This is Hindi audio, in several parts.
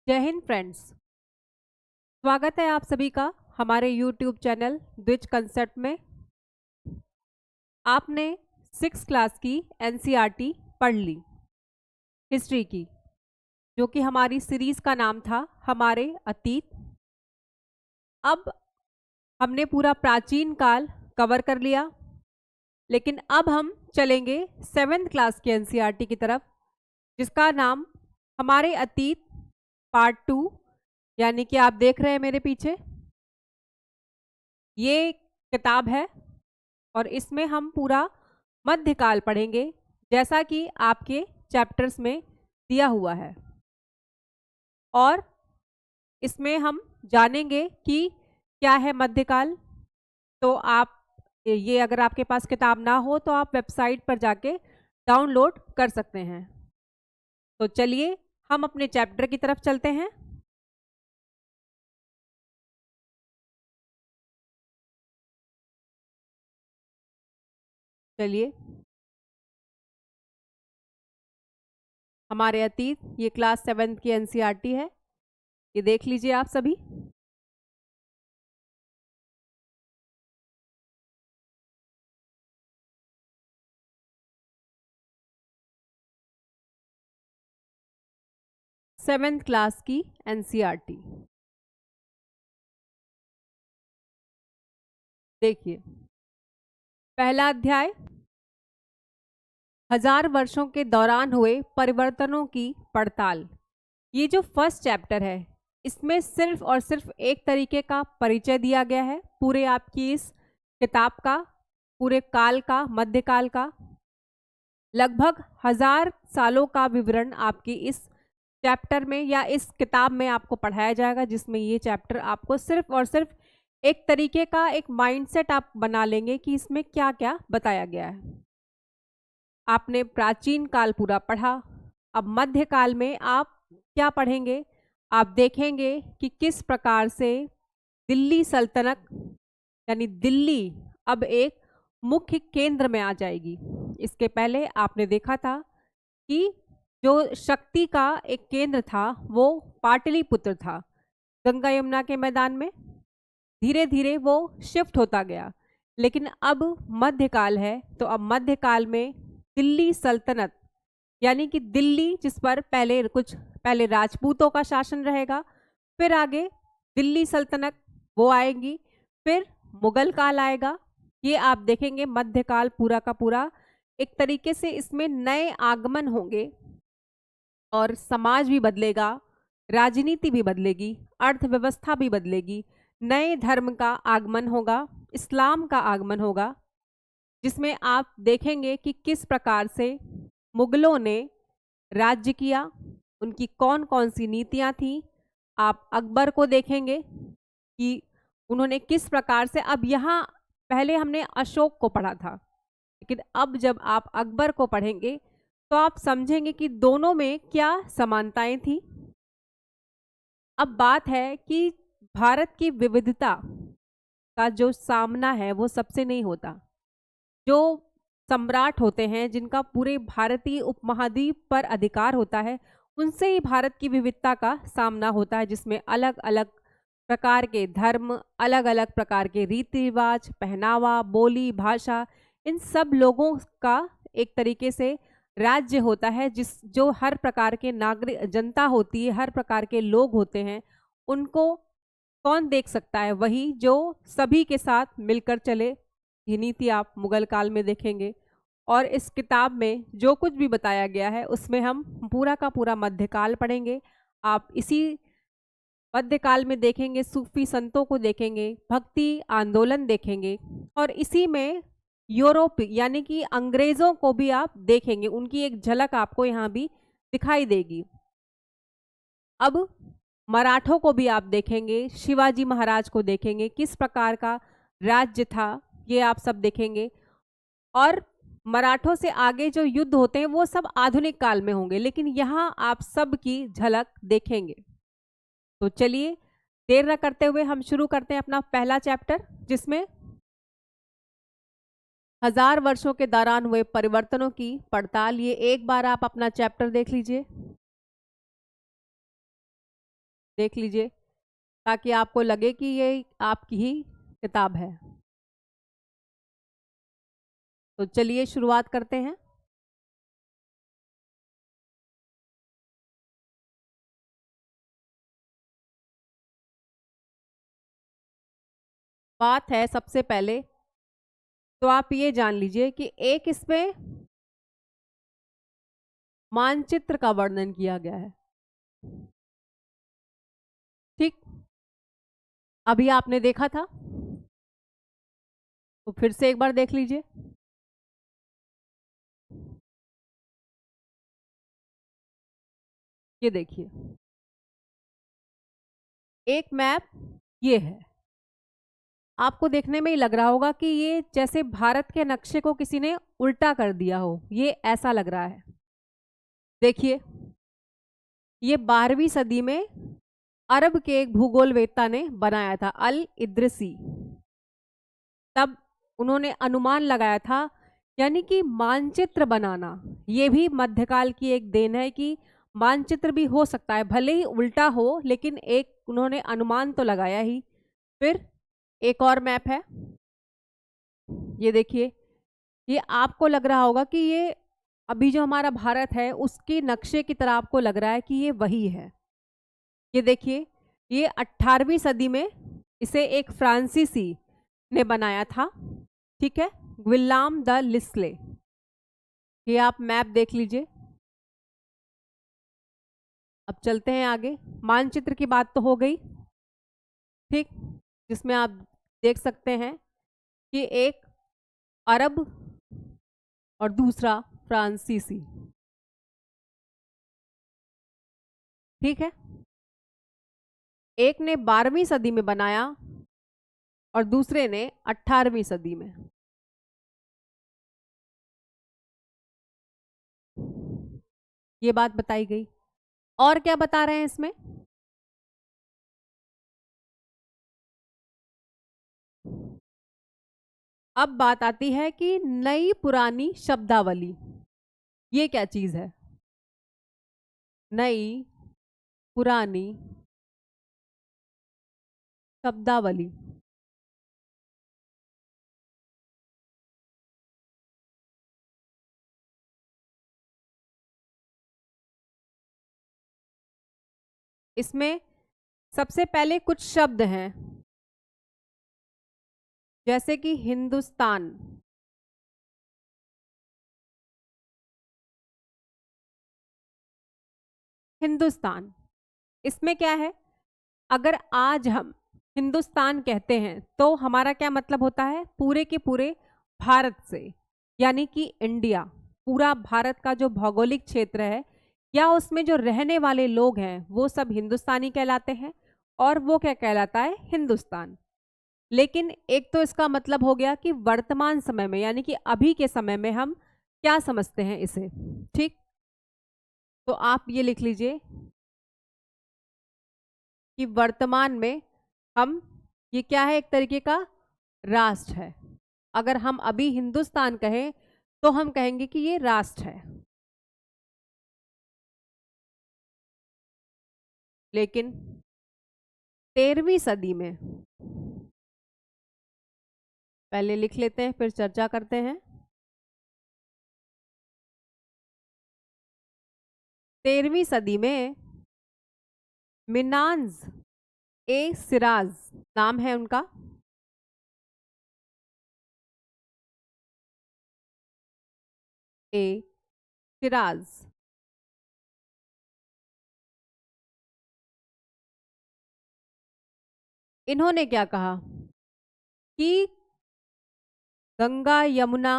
जय हिंद फ्रेंड्स। स्वागत है आप सभी का हमारे YouTube चैनल द्विज कंसेप्ट में। आपने 6th क्लास की NCERT पढ़ ली हिस्ट्री की, जो कि हमारी सीरीज का नाम था हमारे अतीत। अब हमने पूरा प्राचीन काल कवर कर लिया, लेकिन अब हम चलेंगे 7th क्लास की NCERT की तरफ, जिसका नाम हमारे अतीत पार्ट 2, यानी कि आप देख रहे हैं मेरे पीछे ये किताब है और इसमें हम पूरा मध्यकाल पढ़ेंगे, जैसा कि आपके चैप्टर्स में दिया हुआ है। और इसमें हम जानेंगे कि क्या है मध्यकाल। तो आप ये, अगर आपके पास किताब ना हो तो आप वेबसाइट पर जाके डाउनलोड कर सकते हैं। तो चलिए हम अपने चैप्टर की तरफ चलते हैं। चलिए, हमारे अतीत, ये क्लास 7th की NCERT है, ये देख लीजिए आप सभी। सेवेंथ क्लास की NCERT देखिए, पहला अध्याय 1000 वर्षों के दौरान हुए परिवर्तनों की पड़ताल। ये जो फर्स्ट चैप्टर है, इसमें सिर्फ और सिर्फ एक तरीके का परिचय दिया गया है पूरे आपकी इस किताब का, पूरे काल का, मध्यकाल का। लगभग 1000 सालों का विवरण आपकी इस चैप्टर में या इस किताब में आपको पढ़ाया जाएगा, जिसमें ये चैप्टर आपको सिर्फ और सिर्फ एक तरीके का एक माइंडसेट आप बना लेंगे कि इसमें क्या क्या बताया गया है। आपने प्राचीन काल पूरा पढ़ा, अब मध्यकाल में आप क्या पढ़ेंगे? आप देखेंगे कि किस प्रकार से दिल्ली सल्तनत, यानी दिल्ली अब एक मुख्य केंद्र में आ जाएगी। इसके पहले आपने देखा था कि जो शक्ति का एक केंद्र था वो पाटलिपुत्र था, गंगा यमुना के मैदान में। धीरे धीरे वो शिफ्ट होता गया, लेकिन अब मध्यकाल है, तो अब मध्यकाल में दिल्ली सल्तनत, यानी कि दिल्ली जिस पर पहले राजपूतों का शासन रहेगा, फिर आगे दिल्ली सल्तनत वो आएगी, फिर मुगल काल आएगा। ये आप देखेंगे मध्यकाल पूरा का पूरा एक तरीके से इसमें नए आगमन होंगे और समाज भी बदलेगा, राजनीति भी बदलेगी, अर्थव्यवस्था भी बदलेगी, नए धर्म का आगमन होगा, इस्लाम का आगमन होगा, जिसमें आप देखेंगे कि किस प्रकार से मुगलों ने राज्य किया, उनकी कौन कौन सी नीतियां थी। आप अकबर को देखेंगे कि उन्होंने किस प्रकार से, अब यहाँ पहले हमने अशोक को पढ़ा था, लेकिन अब जब आप अकबर को पढ़ेंगे तो आप समझेंगे कि दोनों में क्या समानताएं थी। अब बात है कि भारत की विविधता का जो सामना है वो सबसे नहीं होता। जो सम्राट होते हैं, जिनका पूरे भारतीय उपमहाद्वीप पर अधिकार होता है, उनसे ही भारत की विविधता का सामना होता है, जिसमें अलग अलग प्रकार के धर्म, अलग अलग प्रकार के रीति रिवाज, पहनावा, बोली, भाषा, इन सब लोगों का एक तरीके से राज्य होता है, जो हर प्रकार के नागरिक जनता होती है, हर प्रकार के लोग होते हैं। उनको कौन देख सकता है? वही जो सभी के साथ मिलकर चले। ये नीति आप मुगल काल में देखेंगे। और इस किताब में जो कुछ भी बताया गया है उसमें हम पूरा का पूरा मध्यकाल पढ़ेंगे। आप इसी मध्यकाल में देखेंगे सूफी संतों को देखेंगे, भक्ति आंदोलन देखेंगे, और इसी में यूरोप यानी कि अंग्रेजों को भी आप देखेंगे, उनकी एक झलक आपको यहाँ भी दिखाई देगी। अब मराठों को भी आप देखेंगे, शिवाजी महाराज को देखेंगे, किस प्रकार का राज्य था, ये आप सब देखेंगे। और मराठों से आगे जो युद्ध होते हैं वो सब आधुनिक काल में होंगे, लेकिन यहाँ आप सब की झलक देखेंगे। तो चलिए देर न करते हुए हम शुरू करते हैं अपना पहला चैप्टर, जिसमें 1000 वर्षों के दौरान हुए परिवर्तनों की पड़ताल। ये एक बार आप अपना चैप्टर देख लीजिए, ताकि आपको लगे कि ये आपकी ही किताब है। तो चलिए शुरुआत करते हैं। बात है सबसे पहले तो आप ये जान लीजिए कि एक इसमें मानचित्र का वर्णन किया गया है। ठीक, अभी आपने देखा था, तो फिर से एक बार देख लीजिए। ये देखिए, एक मैप ये है। आपको देखने में ही लग रहा होगा कि ये जैसे भारत के नक्शे को किसी ने उल्टा कर दिया हो, ये ऐसा लग रहा है। देखिए, ये 12वीं सदी में अरब के एक भूगोलवेत्ता ने बनाया था, अल इद्रिसी। तब उन्होंने अनुमान लगाया था, यानी कि मानचित्र बनाना ये भी मध्यकाल की एक देन है कि मानचित्र भी हो सकता है, भले ही उल्टा हो, लेकिन एक उन्होंने अनुमान तो लगाया ही। फिर एक और मैप है, ये देखिए। ये आपको लग रहा होगा कि ये अभी जो हमारा भारत है उसके नक्शे की तरह आपको लग रहा है कि ये वही है। ये देखिए, ये 18वीं सदी में इसे एक फ्रांसीसी ने बनाया था, ठीक है, विल्लाम द लिस्ले। ये आप मैप देख लीजिए। अब चलते हैं आगे। मानचित्र की बात तो हो गई, ठीक, जिसमें आप देख सकते हैं कि एक अरब और दूसरा फ्रांसीसी, ठीक है। एक ने 12वीं सदी में बनाया और दूसरे ने 18वीं सदी में। ये बात बताई गई। और क्या बता रहे हैं इसमें? अब बात आती है कि नई पुरानी शब्दावली, ये क्या चीज है? नई पुरानी शब्दावली। इसमें सबसे पहले कुछ शब्द हैं, जैसे कि हिंदुस्तान। हिंदुस्तान, इसमें क्या है? अगर आज हम हिंदुस्तान कहते हैं तो हमारा क्या मतलब होता है? पूरे के पूरे भारत से, यानी कि इंडिया, पूरा भारत का जो भौगोलिक क्षेत्र है या उसमें जो रहने वाले लोग हैं वो सब हिंदुस्तानी कहलाते हैं, और वो क्या कहलाता है? हिंदुस्तान। लेकिन एक तो इसका मतलब हो गया कि वर्तमान समय में, यानी कि अभी के समय में हम क्या समझते हैं इसे, ठीक। तो आप ये लिख लीजिए कि वर्तमान में हम, ये क्या है? एक तरीके का राष्ट्र है। अगर हम अभी हिंदुस्तान कहें तो हम कहेंगे कि ये राष्ट्र है। लेकिन 13वीं सदी में, पहले लिख लेते हैं फिर चर्चा करते हैं। 13वीं सदी में मिनांज ए सिराज नाम है उनका, ए सिराज। इन्होंने क्या कहा कि गंगा यमुना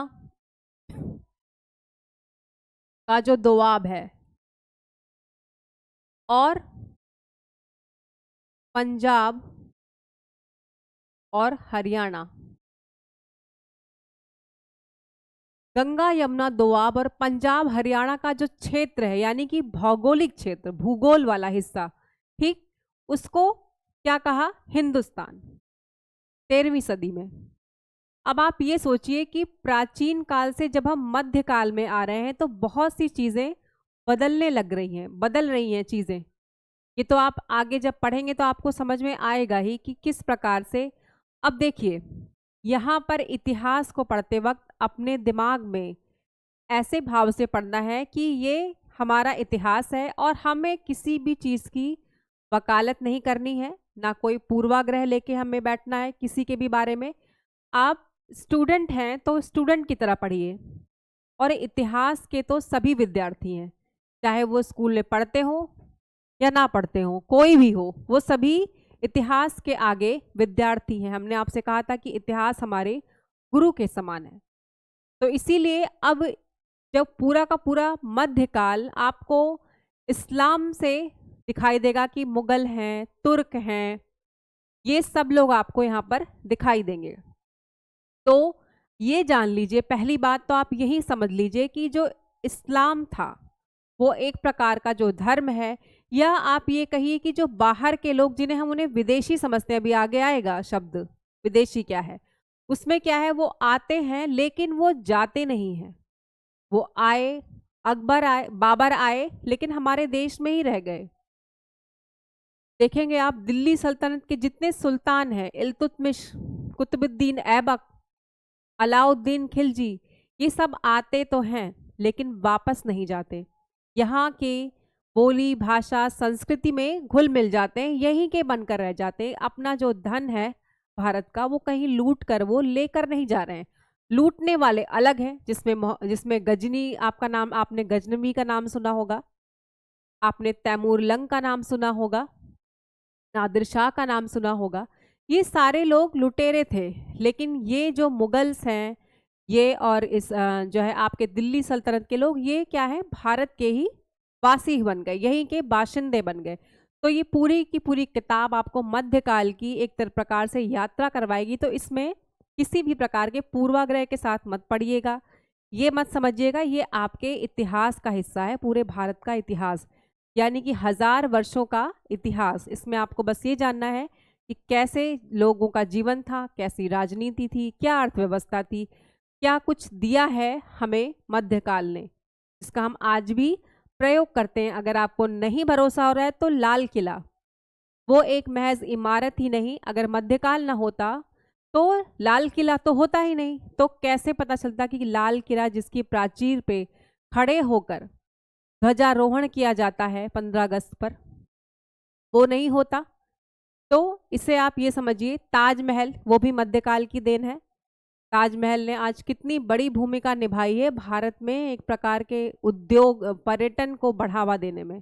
का जो दोआब है और पंजाब और हरियाणा, गंगा यमुना दोआब और पंजाब हरियाणा का जो क्षेत्र है, यानी कि भौगोलिक क्षेत्र, भूगोल वाला हिस्सा, ठीक, उसको क्या कहा? हिंदुस्तान। 13वीं सदी में। अब आप ये सोचिए कि प्राचीन काल से जब हम मध्यकाल में आ रहे हैं तो बहुत सी चीजें बदलने लग रही हैं, बदल रही हैं चीजें। ये तो आप आगे जब पढ़ेंगे तो आपको समझ में आएगा ही कि किस प्रकार से। अब देखिए, यहाँ पर इतिहास को पढ़ते वक्त अपने दिमाग में ऐसे भाव से पढ़ना है कि ये हमारा इतिहास है और हमें किसी भी चीज़ की वकालत नहीं करनी है, ना कोई पूर्वाग्रह लेके हमें बैठना है किसी के भी बारे में। आप स्टूडेंट हैं तो स्टूडेंट की तरह पढ़िए, और इतिहास के तो सभी विद्यार्थी हैं, चाहे वो स्कूल में पढ़ते हो या ना पढ़ते हो, कोई भी हो, वो सभी इतिहास के आगे विद्यार्थी हैं। हमने आपसे कहा था कि इतिहास हमारे गुरु के समान है। तो इसीलिए अब जब पूरा का पूरा मध्यकाल आपको इस्लाम से दिखाई देगा कि मुगल हैं, तुर्क हैं, ये सब लोग आपको यहाँ पर दिखाई देंगे। तो ये जान लीजिए, पहली बात तो आप यही समझ लीजिए कि जो इस्लाम था वो एक प्रकार का जो धर्म है, या आप ये कहिए कि जो बाहर के लोग जिन्हें हम उन्हें विदेशी समझते हैं, अभी आगे आएगा शब्द विदेशी क्या है, उसमें क्या है, वो आते हैं लेकिन वो जाते नहीं हैं। वो आए, अकबर आए, बाबर आए, लेकिन हमारे देश में ही रह गए। देखेंगे आप दिल्ली सल्तनत के जितने सुल्तान हैं, इल्तुतमिश, कुतुबुद्दीन ऐबक, अलाउद्दीन खिलजी, ये सब आते तो हैं लेकिन वापस नहीं जाते। यहाँ के बोली, भाषा, संस्कृति में घुल मिल जाते हैं, यहीं के बनकर रह जाते हैं। अपना जो धन है भारत का वो कहीं लूट कर वो लेकर नहीं जा रहे हैं। लूटने वाले अलग हैं, जिसमें गजनी, आपका नाम, आपने गजनवी का नाम सुना होगा, आपने तैमूर लंग का नाम सुना होगा, नादिर शाह का नाम सुना होगा। ये सारे लोग लुटेरे थे, लेकिन ये जो मुगल्स हैं, ये और इस जो है आपके दिल्ली सल्तनत के लोग, ये क्या है, भारत के ही वासी बन गए, यहीं के बाशिंदे बन गए। तो ये पूरी की पूरी किताब आपको मध्यकाल की एक प्रकार से यात्रा करवाएगी। तो इसमें किसी भी प्रकार के पूर्वाग्रह के साथ मत पढ़िएगा, ये मत समझिएगा ये आपके इतिहास का हिस्सा है, पूरे भारत का इतिहास, यानी कि 1000 वर्षों का इतिहास। इसमें आपको बस ये जानना है कि कैसे लोगों का जीवन था, कैसी राजनीति थी, क्या अर्थव्यवस्था थी, क्या कुछ दिया है हमें मध्यकाल ने, इसका हम आज भी प्रयोग करते हैं। अगर आपको नहीं भरोसा हो रहा है तो लाल किला, वो एक महज इमारत ही नहीं, अगर मध्यकाल ना होता तो लाल किला तो होता ही नहीं। तो कैसे पता चलता कि लाल किला जिसकी प्राचीर पे खड़े होकर ध्वजारोहण किया जाता है 15 अगस्त पर, वो नहीं होता। तो इसे आप ये समझिए, ताजमहल वो भी मध्यकाल की देन है। ताजमहल ने आज कितनी बड़ी भूमिका निभाई है भारत में एक प्रकार के उद्योग, पर्यटन को बढ़ावा देने में।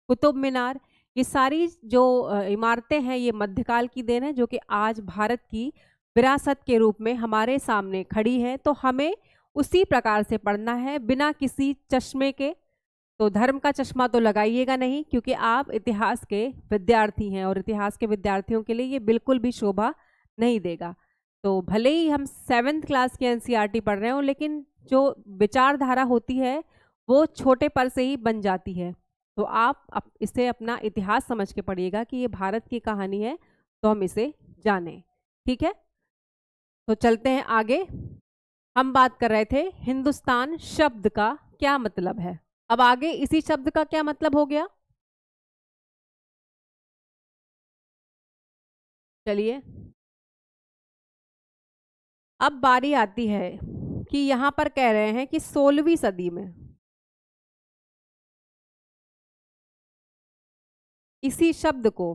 कुतुब मीनार, ये सारी जो इमारतें हैं ये मध्यकाल की देन है, जो कि आज भारत की विरासत के रूप में हमारे सामने खड़ी है। तो हमें उसी प्रकार से पढ़ना है, बिना किसी चश्मे के। तो धर्म का चश्मा तो लगाइएगा नहीं, क्योंकि आप इतिहास के विद्यार्थी हैं और इतिहास के विद्यार्थियों के लिए ये बिल्कुल भी शोभा नहीं देगा। तो भले ही हम 7th क्लास की एनसीईआरटी पढ़ रहे हो, लेकिन जो विचारधारा होती है वो छोटे पर से ही बन जाती है। तो आप इसे अपना इतिहास समझ के पढ़िएगा कि ये भारत की कहानी है, तो हम इसे जानें। ठीक है, तो चलते हैं आगे। हम बात कर रहे थे हिंदुस्तान शब्द का क्या मतलब है। अब आगे इसी शब्द का क्या मतलब हो गया, चलिए अब बारी आती है कि यहाँ पर कह रहे हैं कि 16वीं सदी में इसी शब्द को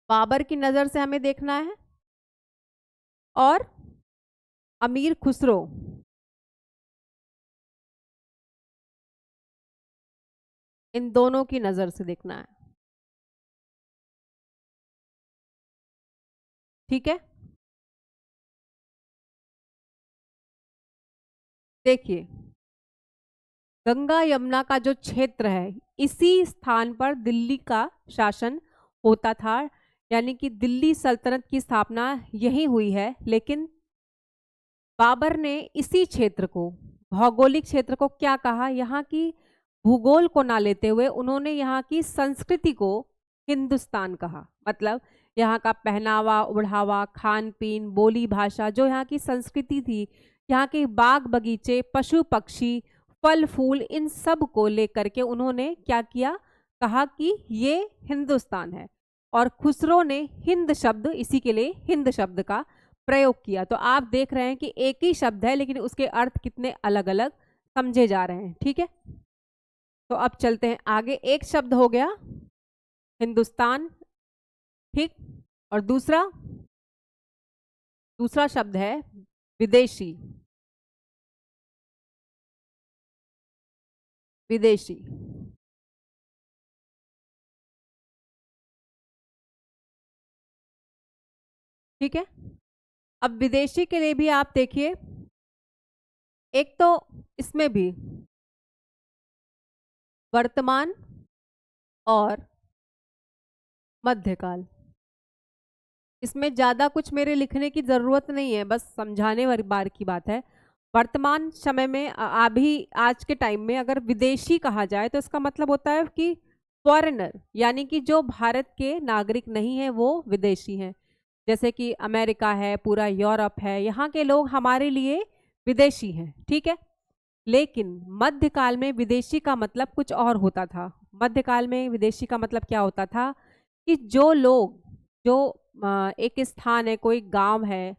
बाबर की नज़र से हमें देखना है और अमीर खुसरो, इन दोनों की नज़र से देखना है। ठीक है, देखिए गंगा यमुना का जो क्षेत्र है, इसी स्थान पर दिल्ली का शासन होता था, यानी कि दिल्ली सल्तनत की स्थापना यही हुई है। लेकिन बाबर ने इसी क्षेत्र को, भौगोलिक क्षेत्र को क्या कहा, यहाँ की भूगोल को ना लेते हुए उन्होंने यहाँ की संस्कृति को हिंदुस्तान कहा। मतलब यहाँ का पहनावा ओढ़ावा, खान पीन, बोली भाषा, जो यहाँ की संस्कृति थी, यहाँ के बाग बगीचे, पशु पक्षी, फल फूल, इन सब को लेकर के उन्होंने क्या किया, कहा कि ये हिंदुस्तान है। और खुसरो ने हिंद शब्द, इसी के लिए हिंद शब्द का प्रयोग किया। तो आप देख रहे हैं कि एक ही शब्द है लेकिन उसके अर्थ कितने अलग अलग समझे जा रहे हैं। ठीक है, तो अब चलते हैं आगे। एक शब्द हो गया हिंदुस्तान, ठीक, और दूसरा शब्द है विदेशी। विदेशी, ठीक है। अब विदेशी के लिए भी आप देखिए, एक तो इसमें भी वर्तमान और मध्यकाल, इसमें ज़्यादा कुछ मेरे लिखने की ज़रूरत नहीं है, बस समझाने वाली बार की बात है। वर्तमान समय में अभी आज के टाइम में अगर विदेशी कहा जाए तो इसका मतलब होता है कि फॉरेनर, यानी कि जो भारत के नागरिक नहीं है वो विदेशी हैं। जैसे कि अमेरिका है, पूरा यूरोप है, यहाँ के लोग हमारे लिए विदेशी हैं। ठीक है, लेकिन मध्यकाल में विदेशी का मतलब कुछ और होता था। मध्यकाल में विदेशी का मतलब क्या होता था कि जो लोग, जो एक स्थान है, कोई गांव है,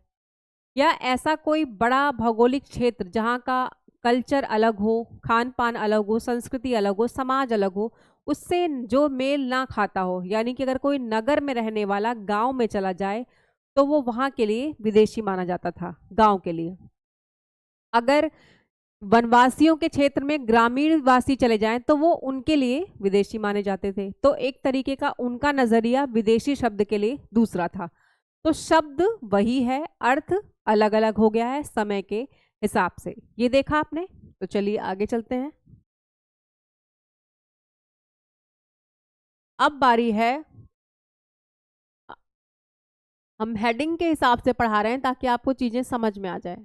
या ऐसा कोई बड़ा भौगोलिक क्षेत्र जहाँ का कल्चर अलग हो, खान पान अलग हो, संस्कृति अलग हो, समाज अलग हो, उससे जो मेल ना खाता हो, यानी कि अगर कोई नगर में रहने वाला गांव में चला जाए तो वो वहाँ के लिए विदेशी माना जाता था, गांव के लिए। अगर वनवासियों के क्षेत्र में ग्रामीण वासी चले जाएं तो वो उनके लिए विदेशी माने जाते थे। तो एक तरीके का उनका नजरिया विदेशी शब्द के लिए दूसरा था। तो शब्द वही है, अर्थ अलग अलग हो गया है समय के हिसाब से। ये देखा आपने, तो चलिए आगे चलते हैं। अब बारी है, हम हेडिंग के हिसाब से पढ़ा रहे हैं ताकि आपको चीजें समझ में आ जाए।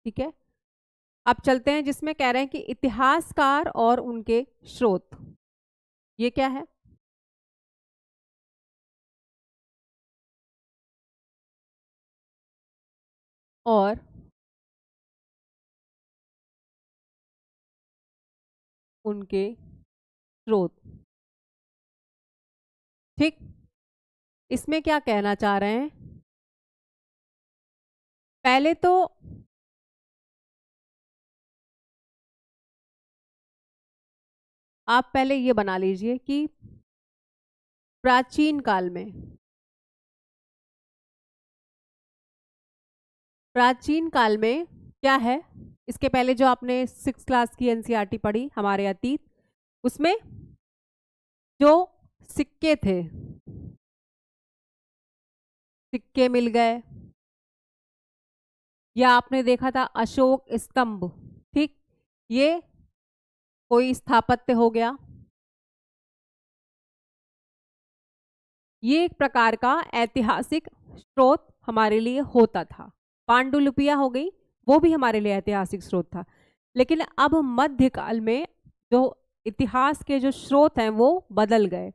ठीक है, अब चलते हैं जिसमें कह रहे हैं कि इतिहासकार और उनके स्रोत। ये क्या है? और उनके स्रोत, ठीक। इसमें क्या कहना चाह रहे हैं? पहले तो आप पहले ये बना लीजिए कि प्राचीन काल में, प्राचीन काल में क्या है, इसके पहले जो आपने 6 क्लास की एनसीईआरटी पढ़ी हमारे अतीत, उसमें जो सिक्के थे, सिक्के मिल गए, या आपने देखा था अशोक स्तंभ, ठीक, ये कोई स्थापत्य हो गया। ये एक प्रकार का ऐतिहासिक स्रोत हमारे लिए होता था। पांडुलिपियां हो गई, वो भी हमारे लिए ऐतिहासिक स्रोत था। लेकिन अब मध्यकाल में जो इतिहास के जो स्रोत हैं वो बदल गए।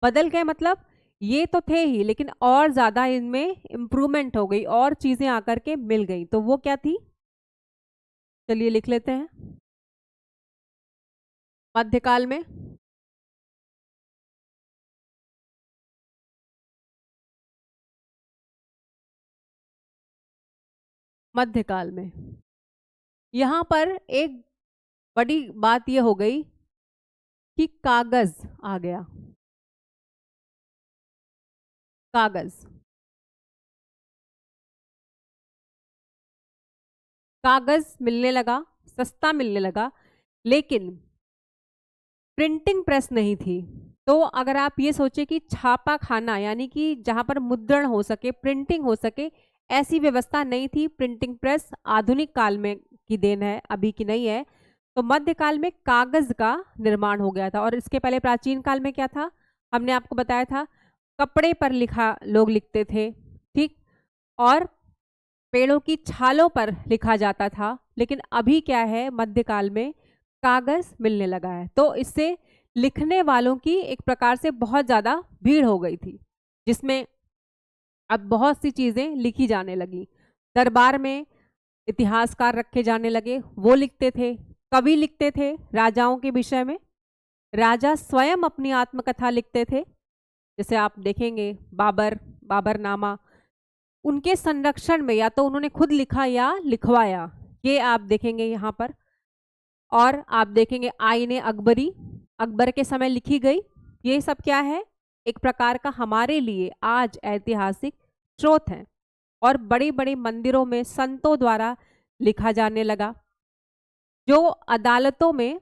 बदल गए मतलब ये तो थे ही, लेकिन और ज्यादा इनमें इम्प्रूवमेंट हो गई, और चीजें आकर के मिल गई। तो वो क्या थी, चलिए लिख लेते हैं। मध्यकाल में मध्यकाल में यहाँ पर एक बड़ी बात यह हो गई कि कागज आ गया। कागज, कागज मिलने लगा, सस्ता मिलने लगा, लेकिन प्रिंटिंग प्रेस नहीं थी। तो अगर आप ये सोचे कि छापा खाना, यानी कि जहां पर मुद्रण हो सके, प्रिंटिंग हो सके, ऐसी व्यवस्था नहीं थी। प्रिंटिंग प्रेस आधुनिक काल में की देन है, अभी की नहीं है। तो मध्यकाल में कागज का निर्माण हो गया था। और इसके पहले प्राचीन काल में क्या था, हमने आपको बताया था, कपड़े पर लिखा, लोग लिखते थे, ठीक, और पेड़ों की छालों पर लिखा जाता था। लेकिन अभी क्या है, मध्यकाल में कागज मिलने लगा है, तो इससे लिखने वालों की एक प्रकार से बहुत ज़्यादा भीड़ हो गई थी, जिसमें अब बहुत सी चीज़ें लिखी जाने लगी। दरबार में इतिहासकार रखे जाने लगे, वो लिखते थे। कवि लिखते थे राजाओं के विषय में। राजा स्वयं अपनी आत्मकथा लिखते थे, जैसे आप देखेंगे बाबरनामा। उनके संरक्षण में या तो उन्होंने खुद लिखा या लिखवाया, ये आप देखेंगे यहाँ पर। और आप देखेंगे आईने अकबरी, अकबर के समय लिखी गई। ये सब क्या है, एक प्रकार का हमारे लिए आज ऐतिहासिक स्रोत है। और बड़ी बड़ी मंदिरों में संतों द्वारा लिखा जाने लगा। जो अदालतों में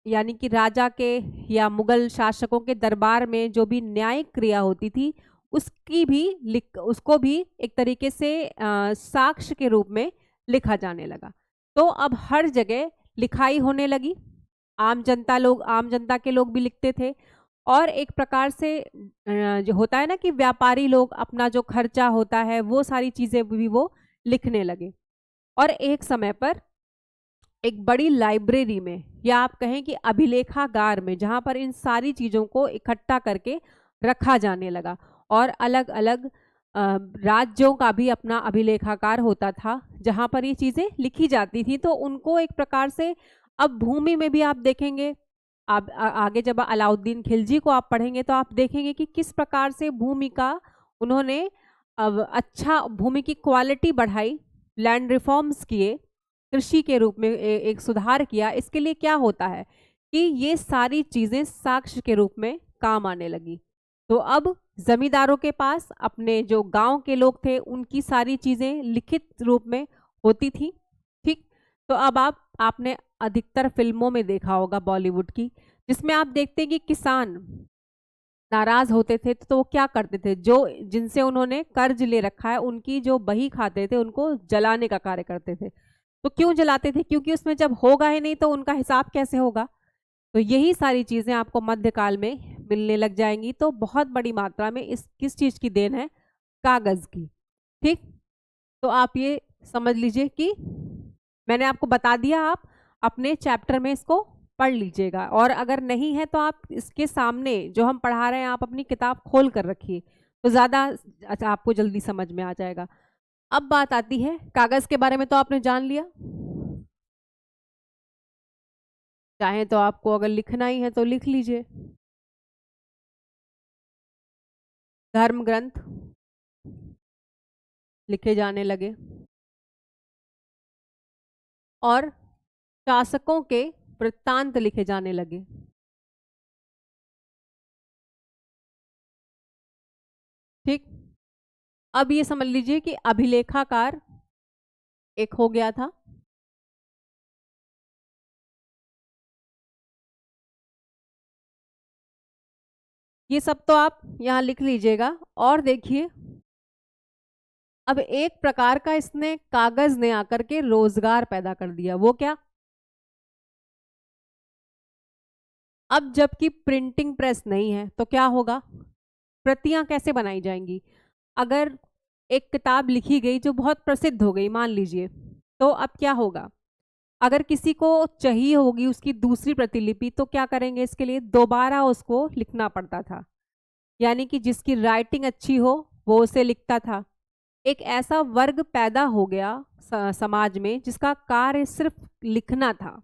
यानी कि राजा के या मुगल शासकों के दरबार में जो भी न्यायिक क्रिया होती थी, उसको भी एक तरीके से साक्ष्य के रूप में लिखा जाने लगा। तो अब हर जगह लिखाई होने लगी। आम जनता के लोग भी लिखते थे। और एक प्रकार से जो होता है ना कि व्यापारी लोग अपना जो खर्चा होता है वो सारी चीज़ें भी वो लिखने लगे। और एक समय पर एक बड़ी लाइब्रेरी में या आप कहें कि अभिलेखागार में, जहाँ पर इन सारी चीज़ों को इकट्ठा करके रखा जाने लगा। और अलग अलग राज्यों का भी अपना अभिलेखागार होता था जहाँ पर ये चीज़ें लिखी जाती थी। तो उनको एक प्रकार से अब भूमि में भी आप देखेंगे, आप आगे जब अलाउद्दीन खिलजी को आप पढ़ेंगे तो आप देखेंगे कि किस प्रकार से भूमि का उन्होंने अब अच्छा भूमि की क्वालिटी बढ़ाई, लैंड रिफॉर्म्स किए, कृषि के रूप में एक सुधार किया। इसके लिए क्या होता है कि ये सारी चीज़ें साक्ष्य के रूप में काम आने लगी। तो अब जमींदारों के पास अपने जो गांव के लोग थे उनकी सारी चीज़ें लिखित रूप में होती थी। ठीक, तो अब आपने अधिकतर फिल्मों में देखा होगा बॉलीवुड की, जिसमें आप देखते हैं कि किसान नाराज होते थे तो वो क्या करते थे, जो जिनसे उन्होंने कर्ज ले रखा है उनकी जो बही खाते थे उनको जलाने का कार्य करते थे। तो क्यों जलाते थे, क्योंकि उसमें जब होगा ही नहीं तो उनका हिसाब कैसे होगा। तो यही सारी चीज़ें आपको मध्यकाल में मिलने लग जाएंगी। तो बहुत बड़ी मात्रा में इस किस चीज़ की देन है, कागज़ की। ठीक, तो आप ये समझ लीजिए कि मैंने आपको बता दिया, आप अपने चैप्टर में इसको पढ़ लीजिएगा। और अगर नहीं है तो आप इसके सामने जो हम पढ़ा रहे हैं आप अपनी किताब खोल कर रखिए, तो ज़्यादा आपको जल्दी समझ में आ जाएगा। अब बात आती है कागज़ के बारे में, तो आपने जान लिया। चाहे तो आपको अगर लिखना ही है तो लिख लीजिए। धर्म ग्रंथ लिखे जाने लगे और शासकों के वृत्तांत लिखे जाने लगे। ठीक, अब ये समझ लीजिए कि अभिलेखाकार एक हो गया था। ये सब तो आप यहाँ लिख लीजिएगा। और देखिए, अब एक प्रकार का इसने कागज ने आकर के रोजगार पैदा कर दिया। वो क्या, अब जबकि प्रिंटिंग प्रेस नहीं है तो क्या होगा, प्रतियां कैसे बनाई जाएंगी। अगर एक किताब लिखी गई जो बहुत प्रसिद्ध हो गई मान लीजिए, तो अब क्या होगा, अगर किसी को चाहिए होगी उसकी दूसरी प्रतिलिपि तो क्या करेंगे, इसके लिए दोबारा उसको लिखना पड़ता था। यानी कि जिसकी राइटिंग अच्छी हो वो उसे लिखता था। एक ऐसा वर्ग पैदा हो गया समाज में जिसका कार्य सिर्फ लिखना था,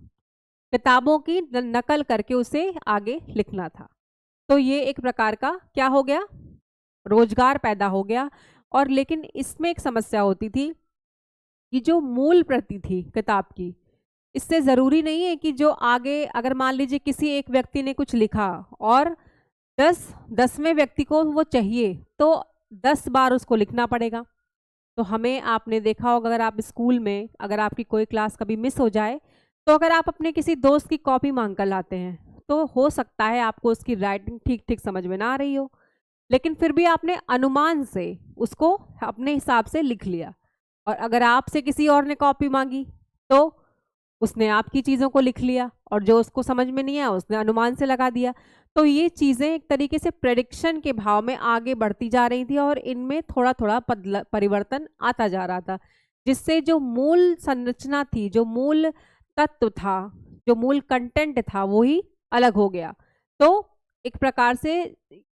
किताबों की नकल करके उसे आगे लिखना था। तो ये एक प्रकार का क्या हो गया, रोजगार पैदा हो गया। और लेकिन इसमें एक समस्या होती थी कि जो मूल प्रति थी किताब की, इससे ज़रूरी नहीं है कि जो आगे अगर मान लीजिए किसी एक व्यक्ति ने कुछ लिखा और 10वें व्यक्ति को वो चाहिए तो 10 बार उसको लिखना पड़ेगा। तो हमें, आपने देखा होगा अगर आप स्कूल में अगर आपकी कोई क्लास कभी मिस हो जाए तो अगर आप अपने किसी दोस्त की कॉपी मांग कर लाते हैं तो हो सकता है आपको उसकी राइटिंग ठीक ठीक समझ में ना आ रही हो, लेकिन फिर भी आपने अनुमान से उसको अपने हिसाब से लिख लिया। और अगर आपसे किसी और ने कॉपी मांगी तो उसने आपकी चीज़ों को लिख लिया और जो उसको समझ में नहीं आया उसने अनुमान से लगा दिया। तो ये चीज़ें एक तरीके से प्रेडिक्शन के भाव में आगे बढ़ती जा रही थी और इनमें थोड़ा थोड़ा परिवर्तन आता जा रहा था, जिससे जो मूल संरचना थी, जो मूल तत्व था, जो मूल कंटेंट था वो ही अलग हो गया। तो एक प्रकार से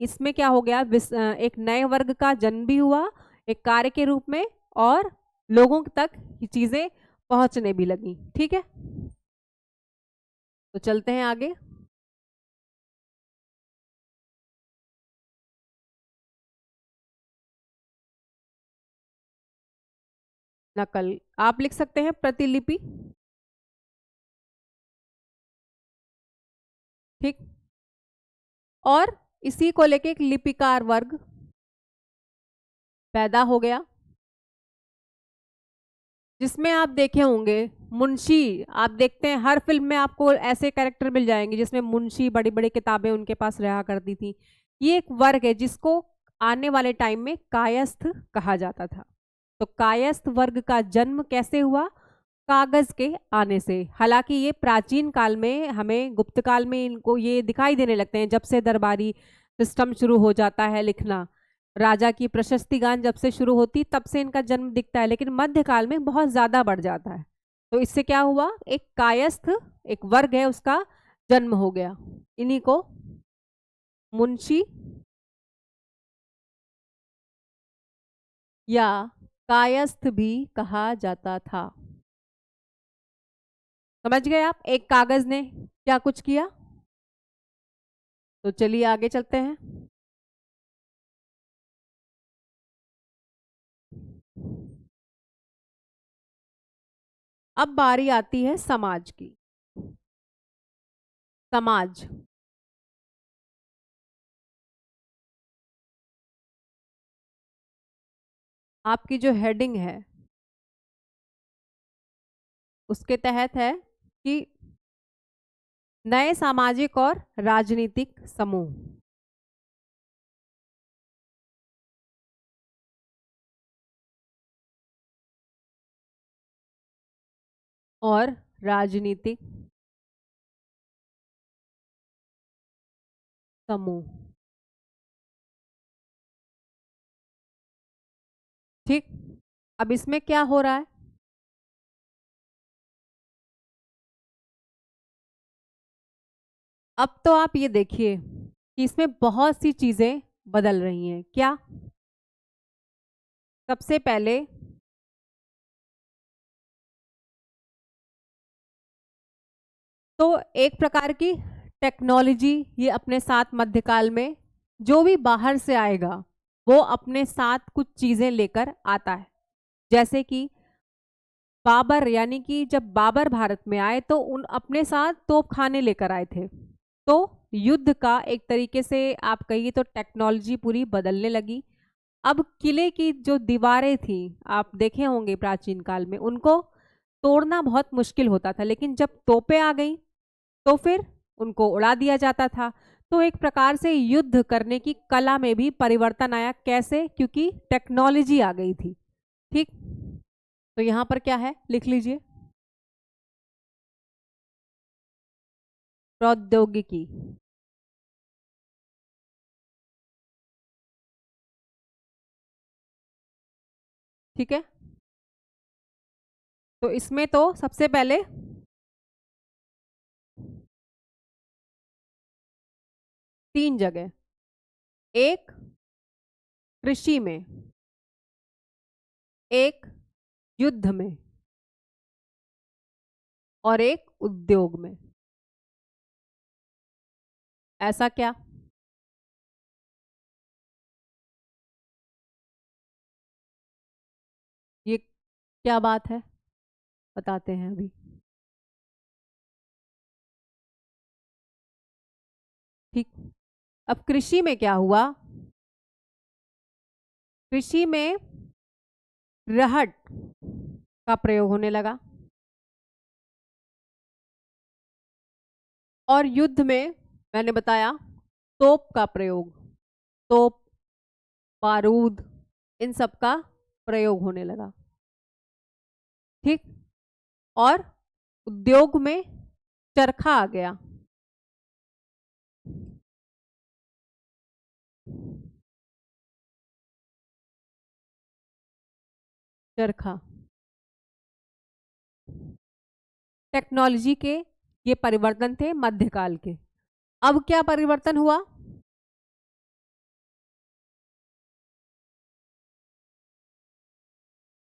इसमें क्या हो गया, एक नए वर्ग का जन्म भी हुआ एक कार्य के रूप में, और लोगों तक ये चीजें पहुंचने भी लगी। ठीक है, तो चलते हैं आगे। नकल आप लिख सकते हैं प्रतिलिपि। ठीक, और इसी को लेके एक लिपिकार वर्ग पैदा हो गया, जिसमें आप देखे होंगे मुंशी। आप देखते हैं हर फिल्म में आपको ऐसे कैरेक्टर मिल जाएंगे जिसमें मुंशी, बड़ी बड़ी किताबें उनके पास रहा करती थी। ये एक वर्ग है जिसको आने वाले टाइम में कायस्थ कहा जाता था। तो कायस्थ वर्ग का जन्म कैसे हुआ? कागज के आने से। हालांकि ये प्राचीन काल में, हमें गुप्त काल में इनको ये दिखाई देने लगते हैं, जब से दरबारी सिस्टम शुरू हो जाता है लिखना, राजा की प्रशस्ति गान जब से शुरू होती तब से इनका जन्म दिखता है, लेकिन मध्यकाल में बहुत ज्यादा बढ़ जाता है। तो इससे क्या हुआ, एक कायस्थ एक वर्ग है उसका जन्म हो गया। इन्हीं को मुंशी या कायस्थ भी कहा जाता था। समझ गए आप, एक कागज ने क्या कुछ किया। तो चलिए आगे चलते हैं। अब बारी आती है समाज की। समाज, आपकी जो हेडिंग है उसके तहत है कि नए सामाजिक और राजनीतिक समूह और राजनीतिक समूह। ठीक, अब इसमें क्या हो रहा है, अब तो आप ये देखिए कि इसमें बहुत सी चीजें बदल रही हैं। क्या? सबसे पहले तो एक प्रकार की टेक्नोलॉजी ये अपने साथ मध्यकाल में, जो भी बाहर से आएगा वो अपने साथ कुछ चीजें लेकर आता है। जैसे कि बाबर, यानी कि जब बाबर भारत में आए तो उन अपने साथ तोप खाने लेकर आए थे। तो युद्ध का एक तरीके से आप कहिए तो टेक्नोलॉजी पूरी बदलने लगी। अब किले की जो दीवारें थी, आप देखे होंगे प्राचीन काल में, उनको तोड़ना बहुत मुश्किल होता था, लेकिन जब तोपें आ गई तो फिर उनको उड़ा दिया जाता था। तो एक प्रकार से युद्ध करने की कला में भी परिवर्तन आया। कैसे? क्योंकि टेक्नोलॉजी आ गई थी। ठीक, तो यहां पर क्या है लिख लीजिए, प्रौद्योगिकी। ठीक है, तो इसमें तो सबसे पहले तीन जगह, एक कृषि में, एक युद्ध में, और एक उद्योग में। ऐसा क्या? ये क्या बात है, बताते हैं अभी। ठीक, अब कृषि में क्या हुआ, कृषि में रहट का प्रयोग होने लगा, और युद्ध में मैंने बताया तोप का प्रयोग, तोप, बारूद, इन सब का प्रयोग होने लगा। ठीक, और उद्योग में चरखा आ गया। चरखा, टेक्नोलॉजी के ये परिवर्तन थे मध्यकाल के। अब क्या परिवर्तन हुआ?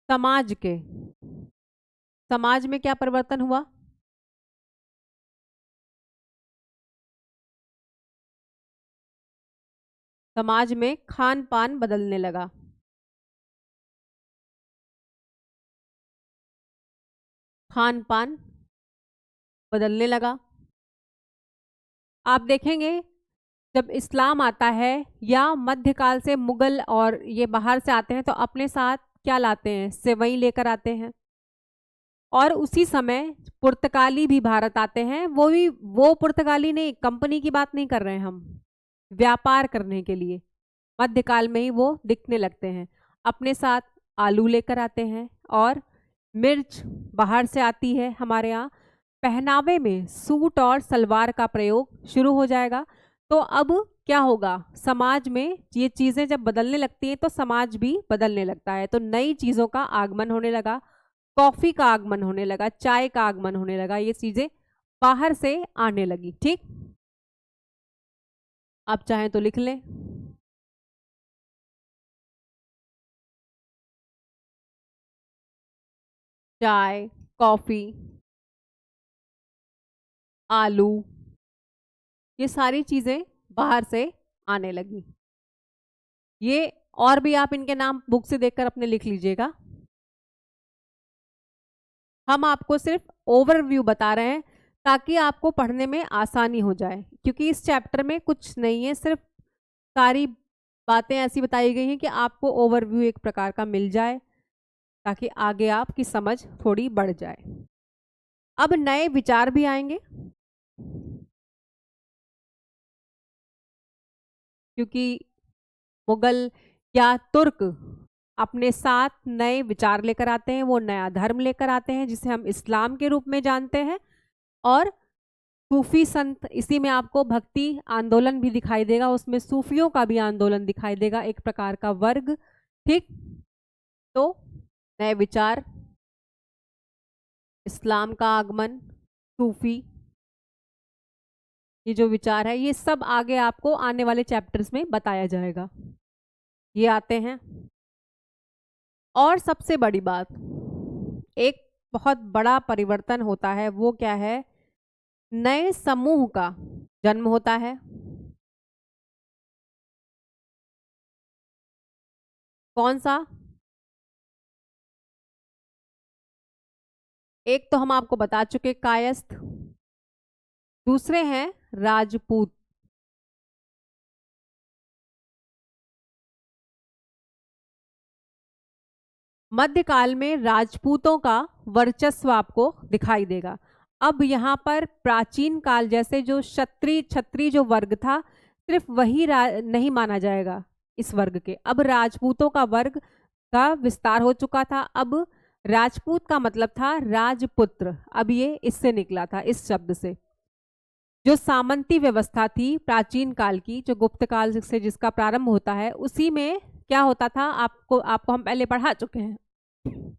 समाज के, समाज में क्या परिवर्तन हुआ? समाज में खान पान बदलने लगा। खान पान बदलने लगा। आप देखेंगे जब इस्लाम आता है या मध्यकाल से मुगल और ये बाहर से आते हैं तो अपने साथ क्या लाते हैं? सेवई लेकर आते हैं। और उसी समय पुर्तगाली भी भारत आते हैं, वो पुर्तगाली नहीं, कंपनी की बात नहीं कर रहे हैं हम, व्यापार करने के लिए मध्यकाल में ही वो दिखने लगते हैं। अपने साथ आलू लेकर आते हैं और मिर्च बाहर से आती है हमारे यहाँ। पहनावे में सूट और सलवार का प्रयोग शुरू हो जाएगा। तो अब क्या होगा, समाज में ये चीजें जब बदलने लगती हैं तो समाज भी बदलने लगता है। तो नई चीजों का आगमन होने लगा, कॉफी का आगमन होने लगा, चाय का आगमन होने लगा, ये चीजें बाहर से आने लगी। ठीक, आप चाहें तो लिख लें। चाय, कॉफी, आलू, ये सारी चीजें बाहर से आने लगी। ये और भी आप इनके नाम बुक से देखकर अपने लिख लीजिएगा। हम आपको सिर्फ ओवरव्यू बता रहे हैं ताकि आपको पढ़ने में आसानी हो जाए, क्योंकि इस चैप्टर में कुछ नहीं है, सिर्फ सारी बातें ऐसी बताई गई हैं कि आपको ओवरव्यू एक प्रकार का मिल जाए ताकि आगे आपकी समझ थोड़ी बढ़ जाए। अब नए विचार भी आएंगे, क्योंकि मुगल या तुर्क अपने साथ नए विचार लेकर आते हैं, वो नया धर्म लेकर आते हैं जिसे हम इस्लाम के रूप में जानते हैं। और सूफी संत, इसी में आपको भक्ति आंदोलन भी दिखाई देगा, उसमें सूफियों का भी आंदोलन दिखाई देगा, एक प्रकार का वर्ग। ठीक, तो नए विचार, इस्लाम का आगमन, सूफी, ये जो विचार है ये सब आगे आपको आने वाले चैप्टर्स में बताया जाएगा। ये आते हैं। और सबसे बड़ी बात, एक बहुत बड़ा परिवर्तन होता है, वो क्या है? नए समूह का जन्म होता है। कौन सा? एक तो हम आपको बता चुके, कायस्थ। दूसरे हैं राजपूत। मध्यकाल में राजपूतों का वर्चस्व आपको दिखाई देगा। अब यहाँ पर प्राचीन काल जैसे जो क्षत्रिय क्षत्रिय जो वर्ग था, सिर्फ वही नहीं माना जाएगा इस वर्ग के। अब राजपूतों का वर्ग का विस्तार हो चुका था। अब राजपूत का मतलब था राजपुत्र, अब ये इससे निकला था, इस शब्द से। जो सामंती व्यवस्था थी प्राचीन काल की, जो गुप्त काल से जिसका प्रारंभ होता है, उसी में क्या होता था, आपको आपको हम पहले पढ़ा चुके हैं।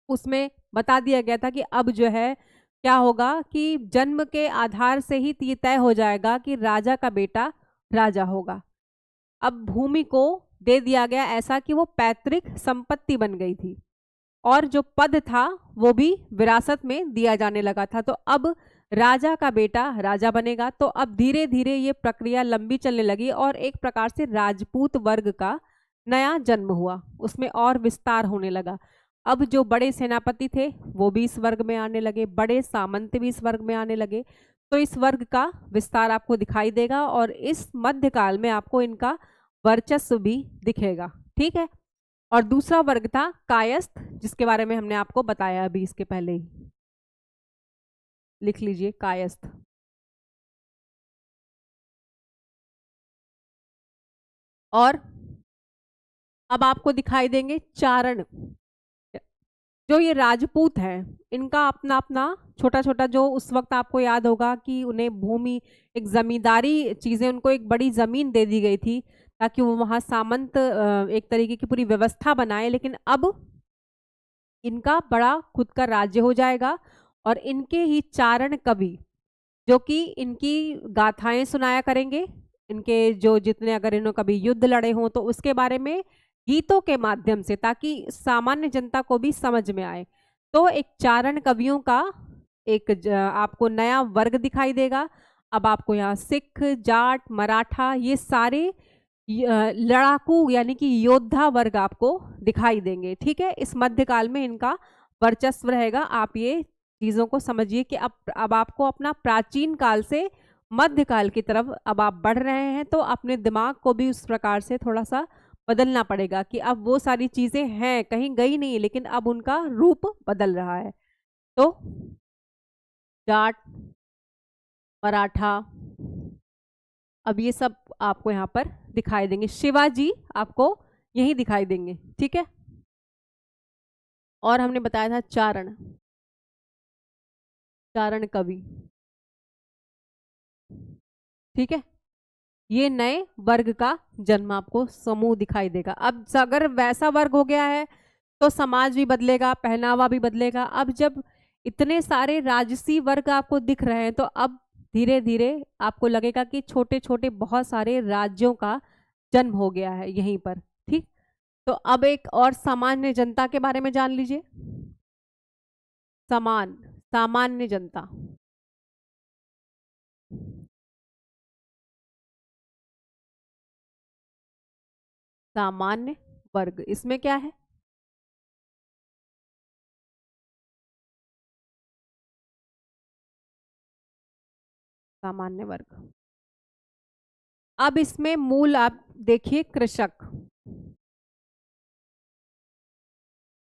उसमें बता दिया गया था कि अब जो है क्या होगा कि जन्म के आधार से ही ये तय हो जाएगा कि राजा का बेटा राजा होगा। अब भूमि को दे दिया गया ऐसा कि वो पैतृक संपत्ति बन गई थी, और जो पद था वो भी विरासत में दिया जाने लगा था। तो अब राजा का बेटा राजा बनेगा। तो अब धीरे धीरे ये प्रक्रिया लंबी चलने लगी और एक प्रकार से राजपूत वर्ग का नया जन्म हुआ, उसमें और विस्तार होने लगा। अब जो बड़े सेनापति थे वो भी इस वर्ग में आने लगे, बड़े सामंत भी इस वर्ग में आने लगे। तो इस वर्ग का विस्तार आपको दिखाई देगा और इस मध्यकाल में आपको इनका वर्चस्व भी दिखेगा। ठीक है। और दूसरा वर्ग था कायस्थ, जिसके बारे में हमने आपको बताया अभी इसके पहले ही, लिख लीजिए कायस्थ। और अब आपको दिखाई देंगे चारण। जो ये राजपूत हैं, इनका अपना अपना छोटा छोटा, जो उस वक्त आपको याद होगा कि उन्हें भूमि, एक जमींदारी चीजें, उनको एक बड़ी जमीन दे दी गई थी ताकि वो वहां सामंत एक तरीके की पूरी व्यवस्था बनाए। लेकिन अब इनका बड़ा खुद का राज्य हो जाएगा और इनके ही चारण कवि जो कि इनकी गाथाएं सुनाया करेंगे, इनके जो जितने अगर इन्होंने कभी युद्ध लड़े हों तो उसके बारे में गीतों के माध्यम से, ताकि सामान्य जनता को भी समझ में आए। तो एक चारण कवियों का एक आपको नया वर्ग दिखाई देगा। अब आपको यहाँ सिख, जाट, मराठा ये सारे लड़ाकू यानी कि योद्धा वर्ग आपको दिखाई देंगे। ठीक है, इस मध्यकाल में इनका वर्चस्व रहेगा। आप ये चीजों को समझिए कि अब आपको अपना प्राचीन काल से मध्यकाल की तरफ अब आप बढ़ रहे हैं, तो अपने दिमाग को भी उस प्रकार से थोड़ा सा बदलना पड़ेगा कि अब वो सारी चीजें हैं, कहीं गई नहीं, लेकिन अब उनका रूप बदल रहा है। तो जाट, मराठा, अब ये सब आपको यहाँ पर दिखाई देंगे। शिवाजी आपको यही दिखाई देंगे। ठीक है, और हमने बताया था चारण, चारण कवि। ठीक है, ये नए वर्ग का जन्म आपको समूह दिखाई देगा। अब अगर वैसा वर्ग हो गया है तो समाज भी बदलेगा, पहनावा भी बदलेगा। अब जब इतने सारे राजसी वर्ग आपको दिख रहे हैं तो अब धीरे धीरे आपको लगेगा कि छोटे छोटे बहुत सारे राज्यों का जन्म हो गया है यहीं पर। ठीक, तो अब एक और सामान्य जनता के बारे में जान लीजिए। सामान्य जनता, सामान्य वर्ग, इसमें क्या है? सामान्य वर्ग। अब इसमें मूल आप देखिए कृषक,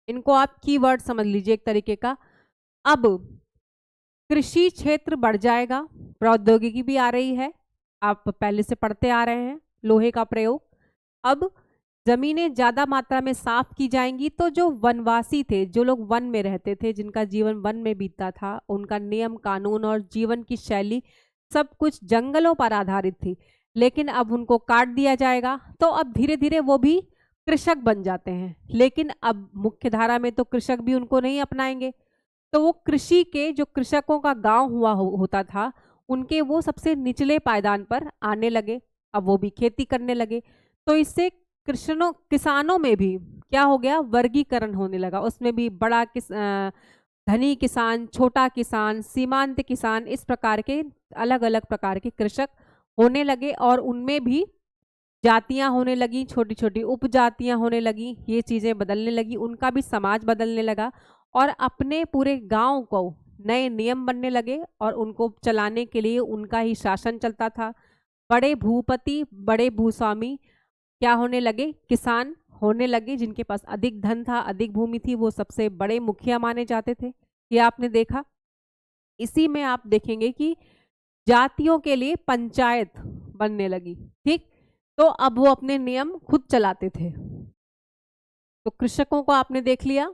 इनको आप कीवर्ड समझ लीजिए एक तरीके का। अब कृषि क्षेत्र बढ़ जाएगा, प्रौद्योगिकी भी आ रही है, आप पहले से पढ़ते आ रहे हैं, लोहे का प्रयोग। अब जमीनें ज्यादा मात्रा में साफ की जाएंगी, तो जो वनवासी थे, जो लोग वन में रहते थे, जिनका जीवन वन में बीतता था, उनका नियम कानून और जीवन की शैली सब कुछ जंगलों पर आधारित थी, लेकिन अब उनको काट दिया जाएगा। तो अब धीरे धीरे वो भी कृषक बन जाते हैं, लेकिन अब मुख्य धारा में तो कृषक भी उनको नहीं अपनाएंगे। तो वो कृषि के जो कृषकों का गांव होता था, उनके वो सबसे निचले पायदान पर आने लगे। अब वो भी खेती करने लगे, तो इससे किसानों में भी क्या हो गया, वर्गीकरण होने लगा। उसमें भी बड़ा धनी किसान, छोटा किसान, सीमांत किसान, इस प्रकार के अलग अलग प्रकार के कृषक होने लगे, और उनमें भी जातियां होने लगी, छोटी छोटी उपजातियां होने लगी, ये चीजें बदलने लगी, उनका भी समाज बदलने लगा, और अपने पूरे गांव को नए नियम बनने लगे, और उनको चलाने के लिए उनका ही शासन चलता था। बड़े भूपति, बड़े भूस्वामी क्या होने लगे, किसान होने लगे। जिनके पास अधिक धन था, अधिक भूमि थी, वो सबसे बड़े मुखिया माने जाते थे। ये आपने देखा। इसी में आप देखेंगे कि जातियों के लिए पंचायत बनने लगी। ठीक, तो अब वो अपने नियम खुद चलाते थे। तो कृषकों को आपने देख लिया,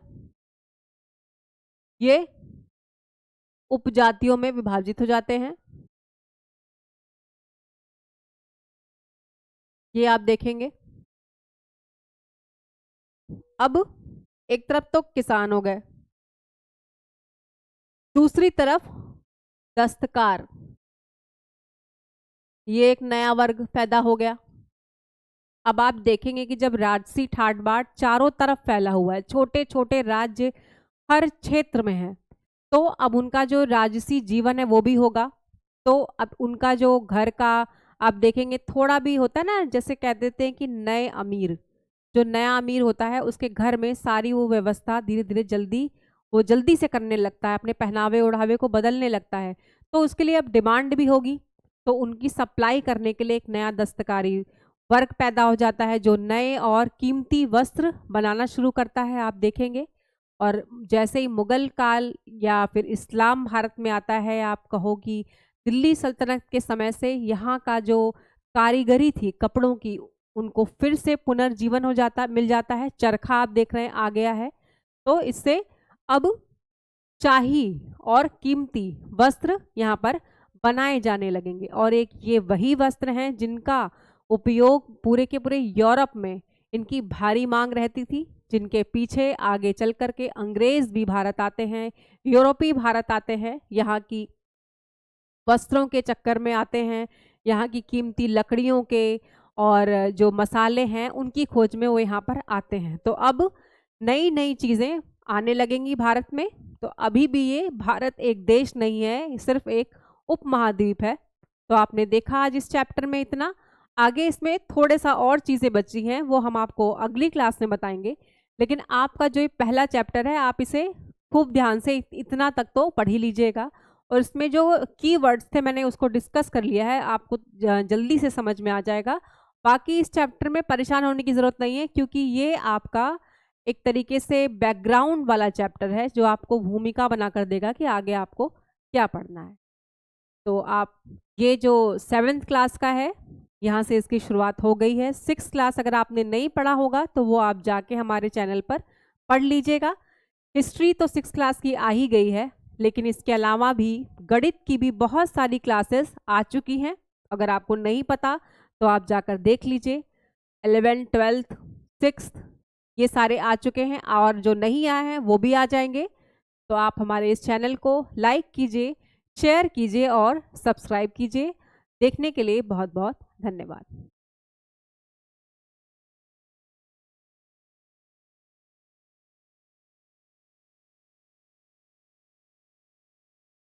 ये उपजातियों में विभाजित हो जाते हैं। ये आप देखेंगे। अब एक तरफ तो किसान हो गए, दूसरी तरफ दस्तकार, ये एक नया वर्ग पैदा हो गया। अब आप देखेंगे कि जब राजसी ठाट बाट चारों तरफ फैला हुआ है, छोटे छोटे राज्य हर क्षेत्र में है, तो अब उनका जो राजसी जीवन है वो भी होगा। तो अब उनका जो घर का आप देखेंगे, थोड़ा भी होता है ना, जैसे कह देते हैं कि नए अमीर, जो नया अमीर होता है उसके घर में सारी वो व्यवस्था धीरे धीरे जल्दी से करने लगता है, अपने पहनावे ओढ़ावे को बदलने लगता है। तो उसके लिए अब डिमांड भी होगी, तो उनकी सप्लाई करने के लिए एक नया दस्तकारी वर्ग पैदा हो जाता है, जो नए और कीमती वस्त्र बनाना शुरू करता है, आप देखेंगे। और जैसे ही मुगल काल या फिर इस्लाम भारत में आता है, आप कहो कि दिल्ली सल्तनत के समय से यहाँ का जो कारीगरी थी कपड़ों की, उनको फिर से पुनर्जीवन मिल जाता है। चरखा आप देख रहे हैं आ गया है। तो इससे अब शाही और कीमती वस्त्र यहाँ पर बनाए जाने लगेंगे, और एक ये वही वस्त्र हैं जिनका उपयोग पूरे के पूरे यूरोप में इनकी भारी मांग रहती थी, जिनके पीछे आगे चल कर के अंग्रेज भी भारत आते हैं, यूरोपी भारत आते हैं, यहाँ की वस्त्रों के चक्कर में आते हैं, यहाँ की कीमती लकड़ियों के और जो मसाले हैं उनकी खोज में वो यहाँ पर आते हैं। तो अब नई नई चीज़ें आने लगेंगी भारत में। तो अभी भी ये भारत एक देश नहीं है, सिर्फ एक उपमहाद्वीप है। तो आपने देखा आज इस चैप्टर में इतना। आगे इसमें थोड़े सा और चीज़ें बची हैं, वो हम आपको अगली क्लास में बताएंगे। लेकिन आपका जो ये पहला चैप्टर है, आप इसे खूब ध्यान से इतना तक तो पढ़ ही लीजिएगा। और इसमें जो कीवर्ड्स थे मैंने उसको डिस्कस कर लिया है, आपको जल्दी से समझ में आ जाएगा। बाकी इस चैप्टर में परेशान होने की ज़रूरत नहीं है, क्योंकि ये आपका एक तरीके से बैकग्राउंड वाला चैप्टर है जो आपको भूमिका बनाकर देगा कि आगे आपको क्या पढ़ना है। तो आप ये जो 7th क्लास का है, यहाँ से इसकी शुरुआत हो गई है। 6th क्लास अगर आपने नहीं पढ़ा होगा तो वो आप जाके हमारे चैनल पर पढ़ लीजिएगा। हिस्ट्री तो 6th क्लास की आ ही गई है, लेकिन इसके अलावा भी गणित की भी बहुत सारी क्लासेस आ चुकी हैं। अगर आपको नहीं पता तो आप जाकर देख लीजिए। 11th 12th 6th ये सारे आ चुके हैं, और जो नहीं आए हैं वो भी आ जाएंगे। तो आप हमारे इस चैनल को लाइक कीजिए, शेयर कीजिए और सब्सक्राइब कीजिए। देखने के लिए बहुत बहुत धन्यवाद।